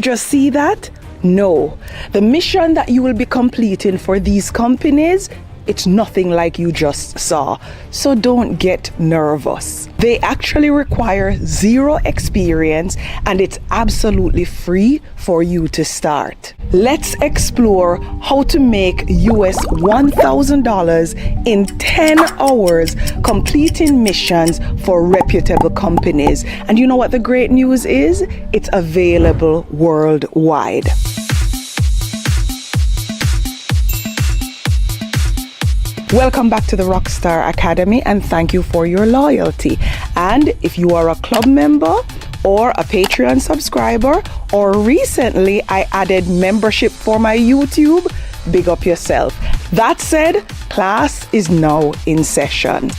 just see that? No. The mission that you will be completing for these companies, it's nothing like you just saw. So don't get nervous. They actually require zero experience and it's absolutely free for you to start. Let's explore how to make US $1,000 in 10 hours completing missions for reputable companies. And you know what the great news is? It's available worldwide. Welcome back to the Rockstar Academy and thank you for your loyalty. And if you are a club member or a Patreon subscriber, or recently I added membership for my YouTube, big up yourself. That said, class is now in session.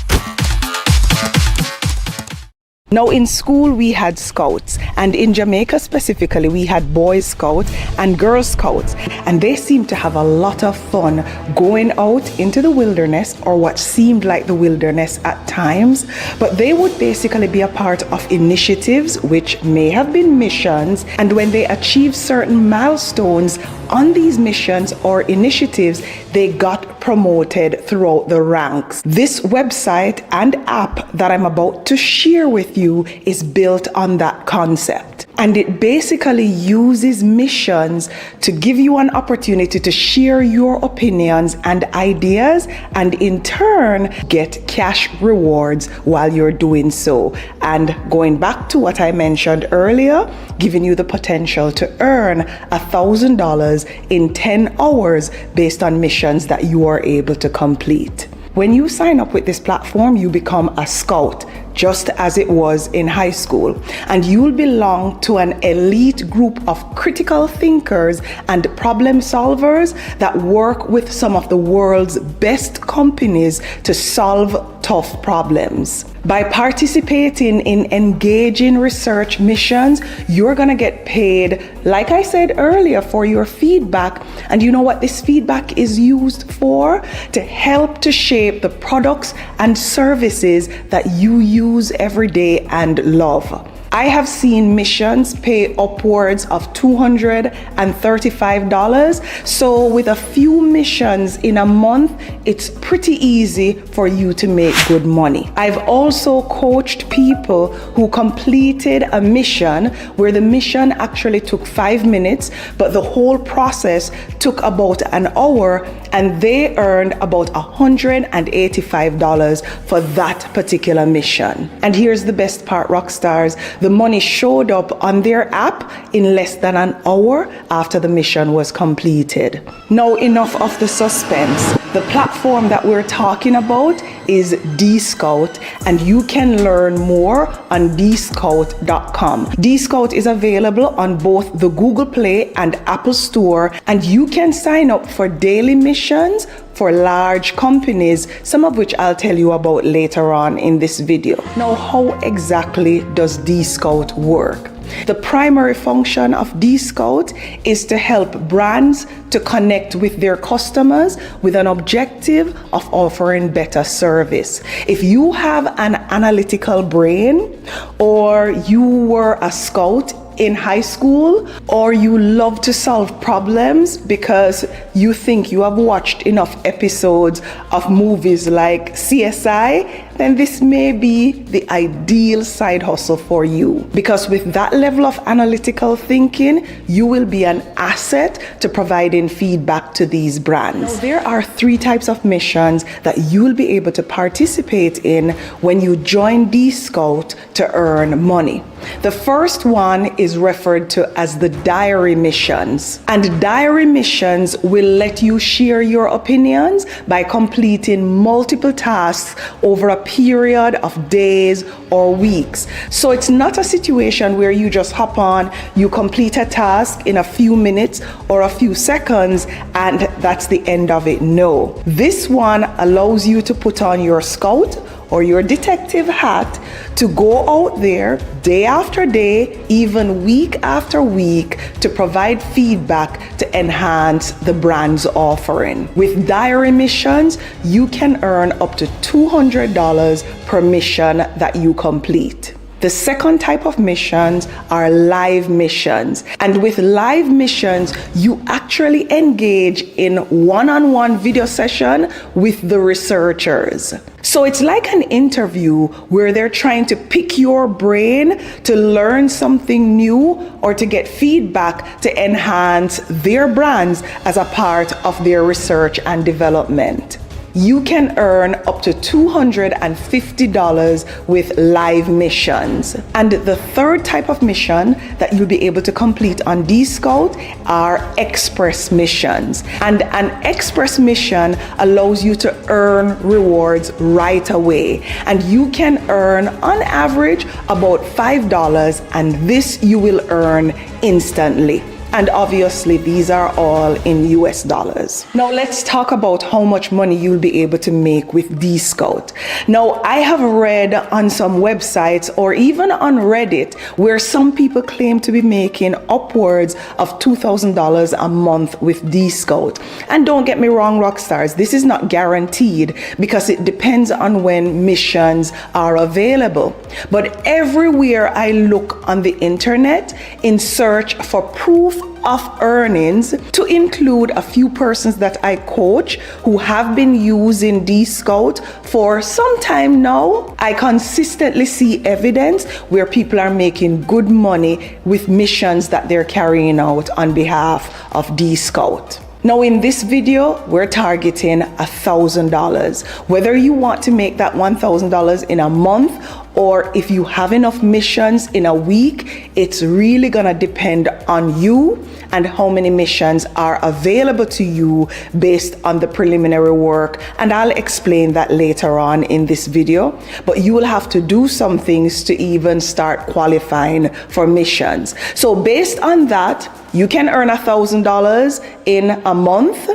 Now in school we had scouts, and in Jamaica specifically we had Boy Scouts and Girl Scouts, and they seemed to have a lot of fun going out into the wilderness, or what seemed like the wilderness at times, but they would basically be a part of initiatives which may have been missions, and when they achieved certain milestones on these missions or initiatives, they got promoted throughout the ranks. This website and app that I'm about to share with you is built on that concept. And it basically uses missions to give you an opportunity to share your opinions and ideas, and in turn get cash rewards while you're doing so. And going back to what I mentioned earlier, giving you the potential to earn $1,000 in 10 hours based on missions that you are able to complete. When you sign up with this platform, you become a scout, just as it was in high school, and you'll belong to an elite group of critical thinkers and problem solvers that work with some of the world's best companies to solve tough problems. By participating in engaging research missions, you're gonna get paid, like I said earlier, for your feedback. And you know what this feedback is used for? To help to shape the products and services that you use every day and love. I have seen missions pay upwards of $235. So with a few missions in a month, it's pretty easy for you to make good money. I've also coached people who completed a mission where the mission actually took 5 minutes, but the whole process took about an hour, and they earned about $185 for that particular mission. And here's the best part, rock stars. The money showed up on their app in less than an hour after the mission was completed. Now, enough of the suspense. The platform that we're talking about is Dscout, and you can learn more on dscout.com. Dscout is available on both the Google Play and Apple Store, and you can sign up for daily missions for large companies, some of which I'll tell you about later on in this video. Now, how exactly does Dscout work? The primary function of Dscout is to help brands to connect with their customers with an objective of offering better service. If you have an analytical brain, or you were a scout in high school, or you love to solve problems because you think you have watched enough episodes of movies like CSI, then this may be the ideal side hustle for you. Because with that level of analytical thinking, you will be an asset to providing feedback to these brands. Now, there are 3 types of missions that you will be able to participate in when you join Dscout to earn money. The first one is referred to as the diary missions. And diary missions will let you share your opinions by completing multiple tasks over a period of days or weeks. So it's not a situation where you just hop on, you complete a task in a few minutes or a few seconds, and that's the end of it. No. This one allows you to put on your scout or your detective hat to go out there day after day, even week after week, to provide feedback to enhance the brand's offering. With diary missions, you can earn up to $200 per mission that you complete. The second type of missions are live missions. And with live missions, you actually engage in one-on-one video session with the researchers. So it's like an interview where they're trying to pick your brain to learn something new or to get feedback to enhance their brands as a part of their research and development. You can earn up to $250 with live missions. And the third type of mission that you'll be able to complete on D-Scout are express missions. And an express mission allows you to earn rewards right away. And you can earn on average about $5, and this you will earn instantly. And obviously, these are all in US dollars. Now, let's talk about how much money you'll be able to make with D-Scout. Now, I have read on some websites or even on Reddit where some people claim to be making upwards of $2,000 a month with D-Scout. And don't get me wrong, Rockstars, this is not guaranteed because it depends on when missions are available. But everywhere I look on the internet in search for proof of earnings, to include a few persons that I coach who have been using D-Scout for some time now, I consistently see evidence where people are making good money with missions that they're carrying out on behalf of D-Scout. Now in this video, we're targeting $1,000. Whether you want to make that $1,000 in a month or if you have enough missions in a week, it's really gonna depend on you and how many missions are available to you based on the preliminary work. And I'll explain that later on in this video. But you will have to do some things to even start qualifying for missions. So based on that, you can earn $1,000 in a month,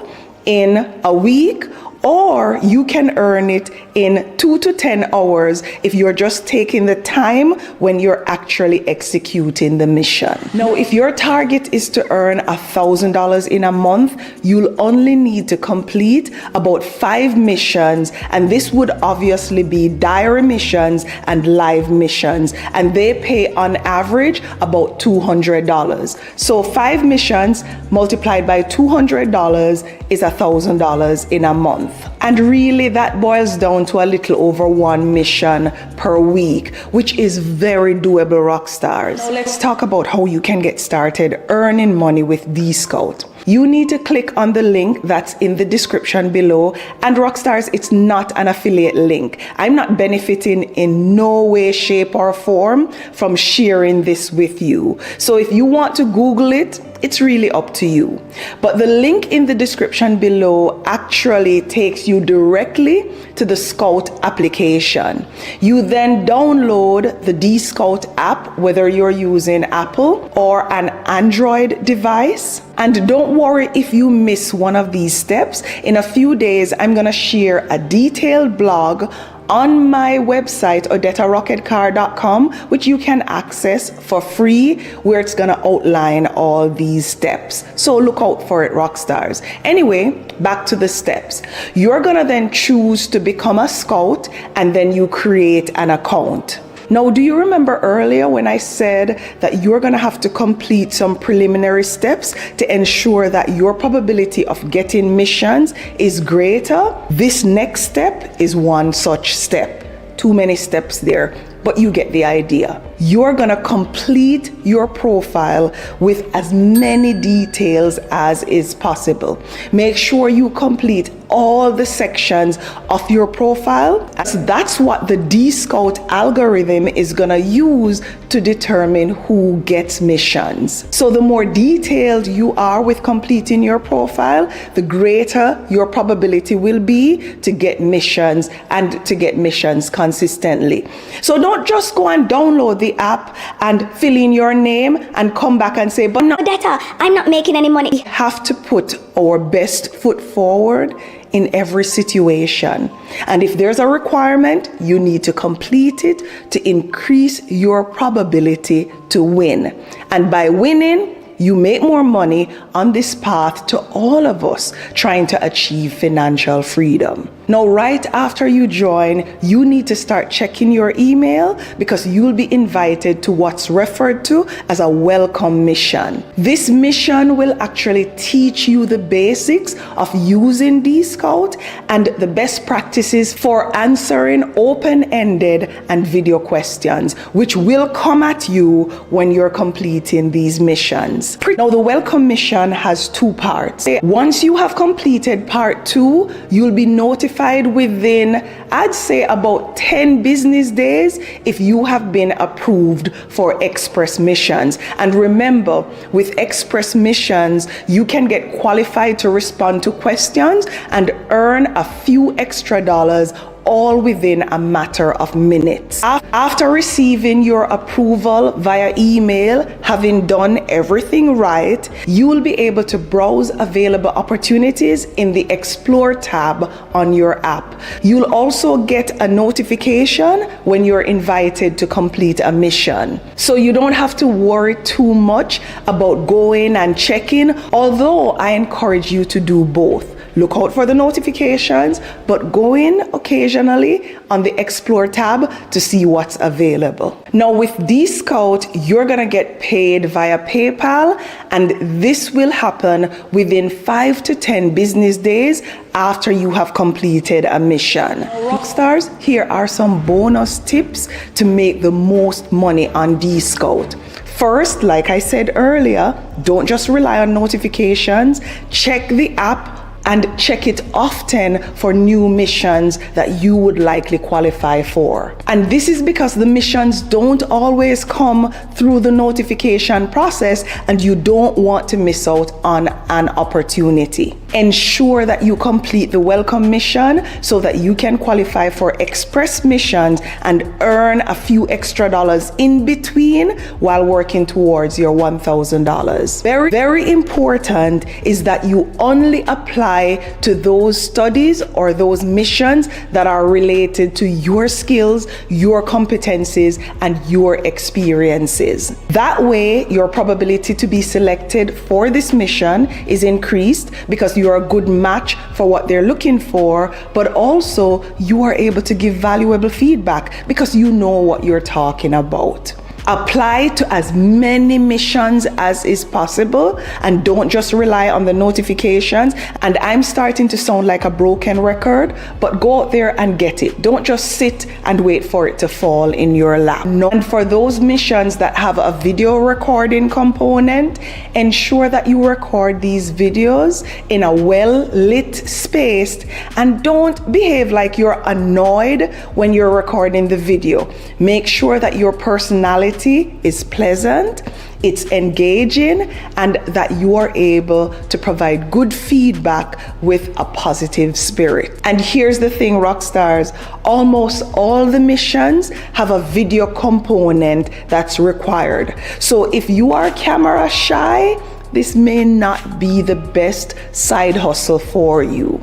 in a week, or you can earn it in 2 to 10 hours if you're just taking the time when you're actually executing the mission. Now, if your target is to earn $1,000 in a month, you'll only need to complete about 5 missions, and this would obviously be diary missions and live missions, and they pay on average about $200. So 5 missions multiplied by $200 is $1,000 in a month. And really that boils down to a little over 1 mission per week, which is very doable, Rockstars. Now let's talk about how you can get started earning money with D-Scout. You need to click on the link that's in the description below. And Rockstars, it's not an affiliate link. I'm not benefiting in no way, shape, or form from sharing this with you. So if you want to Google it, it's really up to you. But the link in the description below actually takes you directly to the Scout application. You then download the D-Scout app, whether you're using Apple or an Android device. And don't worry if you miss one of these steps. In a few days, I'm gonna share a detailed blog on my website, odetarocketcar.com, which you can access for free, where it's gonna outline all these steps. So look out for it, Rockstars. Anyway, back to the steps. You're gonna then choose to become a Scout, and then you create an account. Now, do you remember earlier when I said that you're gonna have to complete some preliminary steps to ensure that your probability of getting missions is greater? This next step is one such step. Too many steps there, but you get the idea. You're gonna complete your profile with as many details as is possible. Make sure you complete all the sections of your profile, as that's what the D-Scout algorithm is gonna use to determine who gets missions. So the more detailed you are with completing your profile, the greater your probability will be to get missions and to get missions consistently. So don't just go and download the app and fill in your name and come back and say, but no, Odetta, I'm not making any money. we have to put our best foot forward in every situation. And if there's a requirement, you need to complete it to increase your probability to win. And by winning, you make more money on this path to all of us trying to achieve financial freedom. Now, right after you join, you need to start checking your email because you'll be invited to what's referred to as a welcome mission. This mission will actually teach you the basics of using D-Scout and the best practices for answering open-ended and video questions, which will come at you when you're completing these missions. Now, the welcome mission has two parts. Once you have completed part 2, you'll be notified within, I'd say, about 10 business days if you have been approved for express missions. And remember, with express missions, you can get qualified to respond to questions and earn a few extra dollars, all within a matter of minutes. After receiving your approval via email, having done everything right, you will be able to browse available opportunities in the Explore tab on your app. You'll also get a notification when you're invited to complete a mission. So you don't have to worry too much about going and checking, although I encourage you to do both. Look out for the notifications, but go in occasionally on the Explore tab to see what's available. Now, with D-Scout, you're gonna get paid via PayPal, and this will happen within 5 to 10 business days after you have completed a mission. Rockstars, here are some bonus tips to make the most money on D-Scout. First, like I said earlier, don't just rely on notifications. Check the app and check it often for new missions that you would likely qualify for. And this is because the missions don't always come through the notification process, and you don't want to miss out on an opportunity. Ensure that you complete the welcome mission so that you can qualify for express missions and earn a few extra dollars in between while working towards your $1,000. Very, very important is that you only apply to those studies or those missions that are related to your skills, your competencies, and your experiences. That way, your probability to be selected for this mission is increased because you're a good match for what they're looking for, but also you are able to give valuable feedback because you know what you're talking about. Apply to as many missions as is possible and don't just rely on the notifications. And I'm starting to sound like a broken record, but go out there and get it. Don't just sit and wait for it to fall in your lap. No. And for those missions that have a video recording component, ensure that you record these videos in a well-lit space and don't behave like you're annoyed when you're recording the video. Make sure that your personality is pleasant, it's engaging, and that you are able to provide good feedback with a positive spirit. And here's the thing, Rockstars, almost all the missions have a video component that's required. So if you are camera shy, this may not be the best side hustle for you.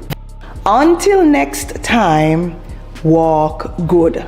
Until next time, walk good.